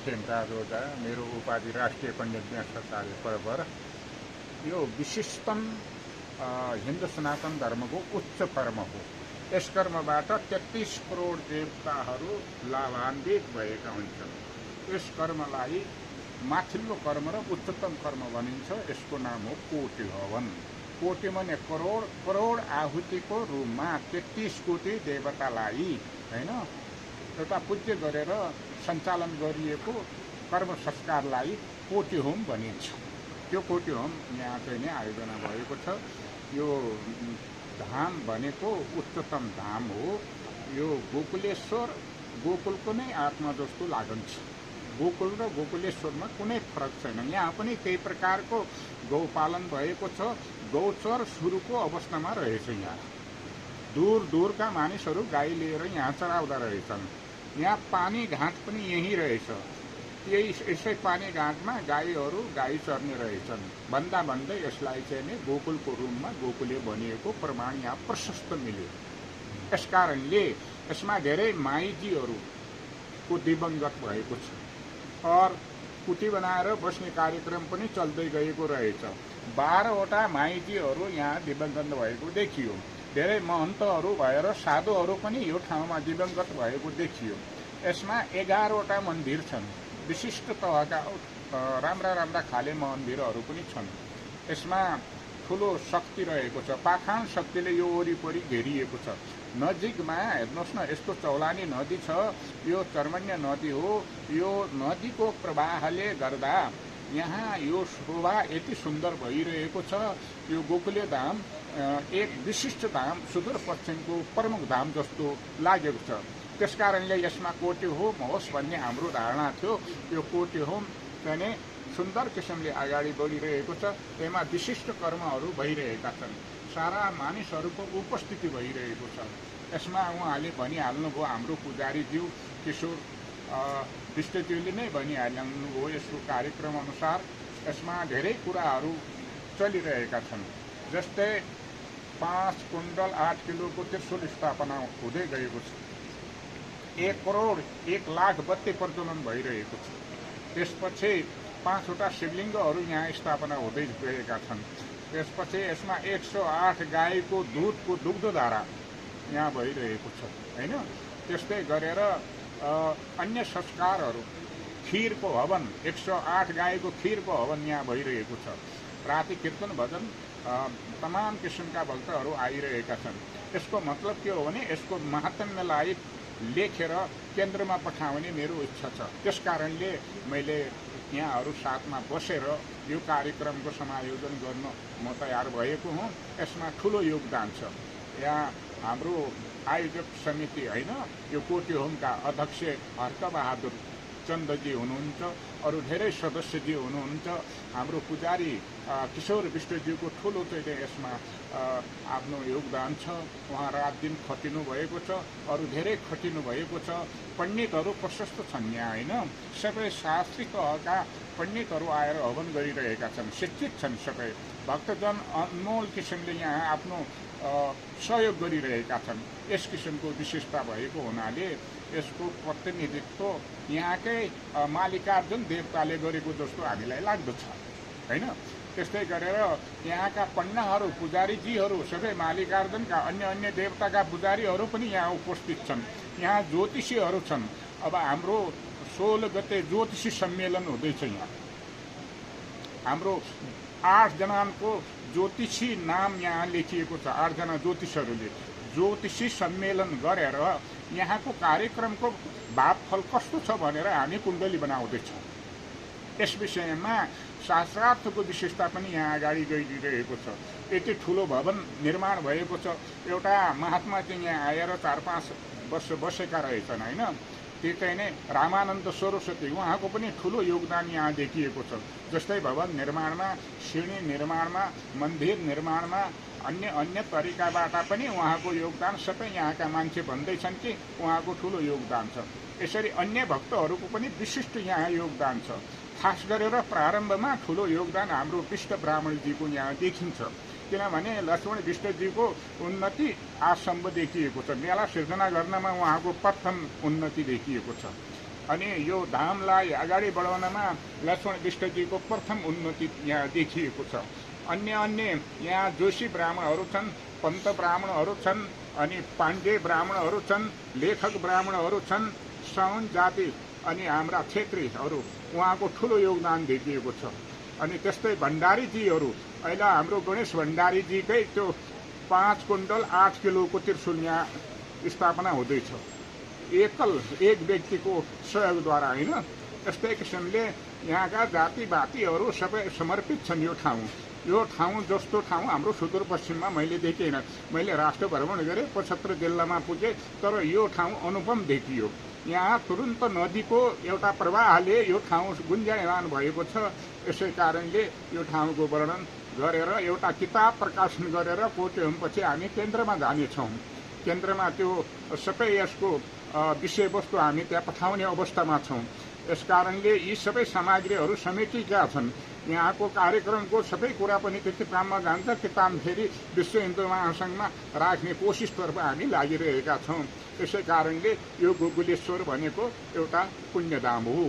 खेमराज ओझा, मेरो उपाधि राष्ट्रिय पण्डित व्यासाचार्य परवर। यो विशिष्टम हिन्दू सनातन धर्मको उच्च कर्म हो। यस कर्मबाट 33 करोड देवताहरू लाभान्वित भएका हुन्छन्। यस कर्मलाई माथिल्लो कर्म र उच्चतम कर्म भनिन्छ। यसको नाम हो कोटि हवन। कोटि मने करोड, करोड आहुतिको रूपमा 33 कोटि देवतालाई हैन एउटा पूज्य गरेर सञ्चालन गरिएको कर्म संस्कारलाई कोटि होम भनिन्छ। त्यो कोटि होम यहाँ चाहिँ नै आयोजना भएको छ। यो धाम भनेको उच्चतम धाम हो। यो गोकुलेश्वर गोकुलको नै आत्मा जस्तो लागन्छ। गोकुल र गोकुलेश्वरमा कुनै फरक छैन। यहाँ पनि त्यही प्रकारको गौपालन भएको छ। गौचर सुरुको अवस्थामा रहेछ। यहाँ दूर दूरका मानिसहरू गाई लिएर यहाँ चराउँदा रहेछन्। यहाँ पानी घाट पनि यही रहेछ। यसै पानी घाटमा गाईहरू गाई चर्ने रहेछन्। भन्दा भन्दै यसलाई चाहिँ नै गोकुलको रूपमा गोकुले बनिएको प्रमाण यहाँ प्रशस्त मिल्यो। यसकारणले यसमा धेरै माइजीहरूको दिवंगत भएको छ और कुटी बनाएर बस्ने कार्यक्रम पनि चल्दै गएको रहेछ। 12वटा माइजीहरू यहाँ दिवंगत भएको देखियो। धेरै महन्तहरू भएर साधुहरू पनि यो ठाउँमा दिवंगत भएको देखियो। यसमा 11वटा मन्दिर छन्। विशिष्ट तहका राम्रा राम्रा खाले मन्दिरहरू पनि छन्। यसमा ठुलो शक्ति रहेको छ। पाखान शक्तिले यो वरिपरि घेरिएको छ। नजिकमा हेर्नुहोस् न, यस्तो चौलानी नदी छ। यो चर्मण्य नदी हो। यो नदीको प्रवाहले गर्दा यहाँ यो शोभा यति सुन्दर भइरहेको छ। यो गोकुले धाम एक विशिष्ट धाम, सुदूरपश्चिमको प्रमुख धाम जस्तो लागेको छ। त्यसकारणले यसमा कोटि होम होस् भन्ने हाम्रो धारणा थियो। यो कोटि होम चाहिँ सुन्दर किसिमले अगाडि बढिरहेको छ। त्यसमा विशिष्ट कर्महरू भइरहेका छन्। सारा मानिसहरूको उपस्थिति भइरहेको छ। यसमा उहाँले भनिहाल्नुभयो, हाम्रो पुजारीज्यू किशोर विष्टज्यूले नै भनिहाल्नुभयो यसको कार्यक्रम अनुसार यसमा धेरै कुराहरू चलिरहेका छन्। जस्तै 5 कुण्डल 8 किलोको त्रिशूल स्थापना हुँदै गएको छ। 1 करोड 1 लाख बत्ती प्रज्वलन भइरहेको छ। त्यसपछि 5वटा शिवलिङ्गहरू यहाँ स्थापना हुँदै गएका छन्। त्यसपछि यसमा 108 गाईको दुधको दुग्धधारा यहाँ भइरहेको छ हैन। त्यस्तै गरेर अन्य संस्कारहरू, खीरको हवन, 108 गाईको खीरको हवन यहाँ भइरहेको छ। राति कीर्तन भजन तमाम किसिमका भक्तहरू आइरहेका छन्। यसको मतलब के हो भने यसको महात्म्यलाई लेखेर केन्द्रमा पठाउने मेरो इच्छा छ। त्यसकारणले मैले यहाँहरू साथमा बसेर यो कार्यक्रमको समायोजन गर्न म तयार भएको हुँ। यसमा ठुलो योगदान छ। यहाँ हाम्रो आयोजक समिति हैन, यो कोटि होमका अध्यक्ष हर्कबहादुर चन्दजी हुनुहुन्छ। अरू धेरै सदस्यजी हुनुहुन्छ। हाम्रो पुजारी किशोर विष्टज्यूको ठुलो चाहिँ यसमा आफ्नो योगदान छ। उहाँ रात दिन खटिनु भएको छ। अरू धेरै खटिनु भएको छ। पण्डितहरू प्रशस्त छन् यहाँ हैन। सबै शास्त्री तहका पण्डितहरू आएर हवन गरिरहेका छन्। शिक्षित छन् सबै। भक्तजन अनमोल किसिमले यहाँ आफ्नो सहयोग गरिरहेका छन्। यस किसिमको विशेषता भएको हुनाले यसको प्रतिनिधित्व यहाँकै मालिकार्जुन देवताले गरेको जस्तो हामीलाई लाग्दछ हैन। त्यस्तै गरेर यहाँका पण्डाहरू, पुजारीजीहरू, सबै मालिकार्जुनका अन्य देवताका पुजारीहरू पनि यहाँ उपस्थित छन्। यहाँ ज्योतिषीहरू छन्। अब हाम्रो 16 गते ज्योतिषी सम्मेलन हुँदैछ। यहाँ हाम्रो 8 जनाको ज्योतिषी नाम यहाँ लेखिएको छ। 8 जना ज्योतिषहरूले ज्योतिषी सम्मेलन गरेर यहाँको कार्यक्रमको भावफल कस्तो छ भनेर हामी कुण्डली बनाउँदैछौँ। यस विषयमा शास्त्रार्थको विशेषता पनि यहाँ अगाडि गइरहेको छ। यति ठुलो भवन निर्माण भएको छ। एउटा महात्मा चाहिँ यहाँ आएर 4-5 वर्ष बसेका रहेछन् हैन। त्यो चाहिँ नै रामानन्द सरस्वती, उहाँको पनि ठुलो योगदान यहाँ देखिएको छ। जस्तै भवन निर्माणमा, सिँढी निर्माणमा, मन्दिर निर्माणमा, अन्य तरिकाबाट पनि उहाँको योगदान सबै यहाँका मान्छे भन्दैछन् कि उहाँको ठुलो योगदान छ। यसरी अन्य भक्तहरूको पनि विशिष्ट यहाँ योगदान छ। खास गरेर प्रारम्भमा ठुलो योगदान हाम्रो विष्ट ब्राह्मणजीको यहाँ देखिन्छ। किनभने लक्ष्मण विष्टजीको उन्नति आजसम्म देखिएको छ। मेला सिर्जना गर्नमा उहाँको प्रथम उन्नति देखिएको छ। अनि यो धामलाई अगाडि बढाउनमा लक्ष्मण विष्टजीको प्रथम उन्नति यहाँ देखिएको छ। अन्य अन्य यहाँ जोशी ब्राह्मणहरू छन्, पन्त ब्राह्मणहरू छन्, अनि पाण्डे ब्राह्मणहरू छन्, लेखक ब्राह्मणहरू छन्, साउन जाति अनि हाम्रा छेत्रीहरू उहाँको ठुलो योगदान देखिएको छ। अनि त्यस्तै भण्डारीजीहरू अहिले हाम्रो गणेश भण्डारीजीकै त्यो 5 कुण्टल 8 किलोको त्रिशूल यहाँ स्थापना हुँदैछ, एक व्यक्तिको सहयोगद्वारा होइन। त्यस्तै किसिमले यहाँका जातिवातीहरू सबै समर्पित छन् यो ठाउँ जस्तो ठाउँ हाम्रो सुदूरपश्चिममा मैले देखिएन। मैले राष्ट्र भ्रमण गरेँ, 75 जिल्लामा पुगेँ, तर यो ठाउँ अनुपम देखियो। यहाँ तुरुन्त नदीको एउटा प्रवाहले यो ठाउँ गुन्जायमान भएको छ। यसै कारणले यो ठाउँको वर्णन गरेर एउटा किताब प्रकाशन गरेर कोट्यौँपछि हामी केन्द्रमा जानेछौँ। केन्द्रमा त्यो सबै यसको विषयवस्तु हामी त्यहाँ पठाउने अवस्थामा छौँ। यसकारणले यी सबै सामग्रीहरू समेटिएका छन्। यहाँको कार्यक्रमको सबै कुरा पनि त्यो किताबमा जान्छ। किताब फेरि विश्व हिन्दू महासङ्घमा राख्ने कोसिसतर्फ हामी लागिरहेका छौँ। यसै कारणले यो गोकुलेश्वर भनेको एउटा पुण्यधाम हो।